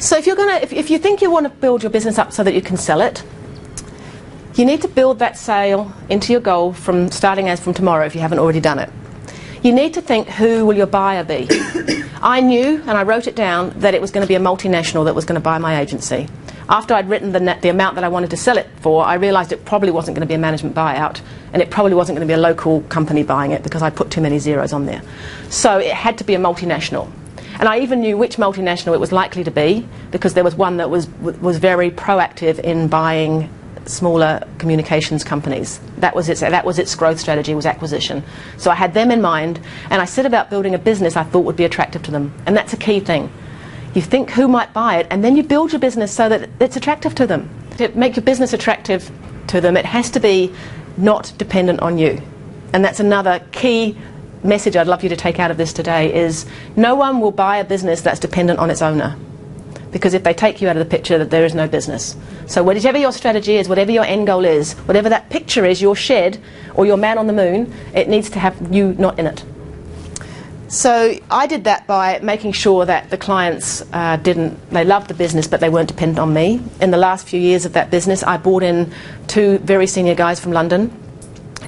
So if you think you want to build your business up so that you can sell it, you need to build that sale into your goal from tomorrow if you haven't already done it. You need to think, who will your buyer be? I knew, and I wrote it down, that it was going to be a multinational that was going to buy my agency. After I'd written the amount that I wanted to sell it for, I realised it probably wasn't going to be a management buyout, and it probably wasn't going to be a local company buying it because I put too many zeros on there. So it had to be a multinational. And I even knew which multinational it was likely to be, because there was one that was very proactive in buying smaller communications companies. That was its growth strategy, was acquisition. So I had them in mind, and I set about building a business I thought would be attractive to them. And that's a key thing. You think who might buy it, and then you build your business so that it's attractive to them. To make your business attractive to them, it has to be not dependent on you. And that's another key message I'd love you to take out of this today, is no one will buy a business that's dependent on its owner. Because if they take you out of the picture, that there is no business. So whatever your strategy is, whatever your end goal is, whatever that picture is, your shed or your man on the moon, it needs to have you not in it. So I did that by making sure that the clients they loved the business, but they weren't dependent on me. In the last few years of that business, I brought in 2 very senior guys from London,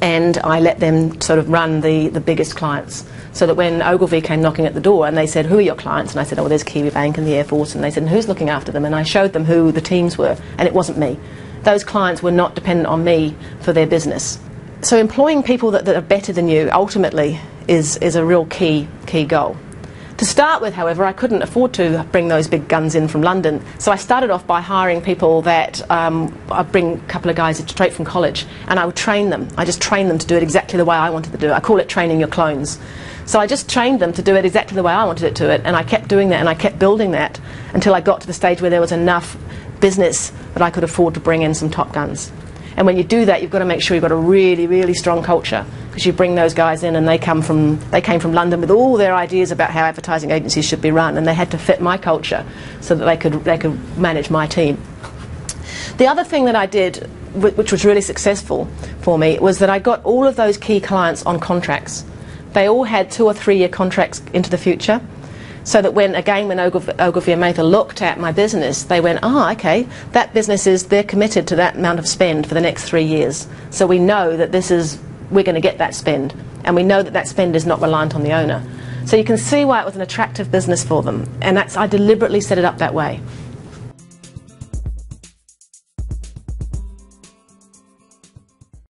and I let them sort of run the biggest clients. So that when Ogilvy came knocking at the door and they said, who are your clients? And I said, oh, well, there's Kiwi Bank and the Air Force. And they said, and who's looking after them? And I showed them who the teams were, and it wasn't me. Those clients were not dependent on me for their business. So employing people that are better than you ultimately is a real key goal. To start with, however, I couldn't afford to bring those big guns in from London, so I started off by hiring people that I'd bring a couple of guys straight from college, and I would train them. I just trained them to do it exactly the way I wanted to do it. I call it training your clones. So I just trained them to do it exactly the way I wanted it to do it, and I kept doing that, and I kept building that until I got to the stage where there was enough business that I could afford to bring in some top guns. And when you do that, you've got to make sure you've got a really, really strong culture, because you bring those guys in and they came from London with all their ideas about how advertising agencies should be run, and they had to fit my culture so that they could manage my team. The other thing that I did, which was really successful for me, was that I got all of those key clients on contracts. They all had 2 or 3 year contracts into the future, so that when Ogilvy and Mather looked at my business, they went, oh, okay, that business they're committed to that amount of spend for the next 3 years. So we know that we're going to get that spend, and we know that that spend is not reliant on the owner. So you can see why it was an attractive business for them, and I deliberately set it up that way.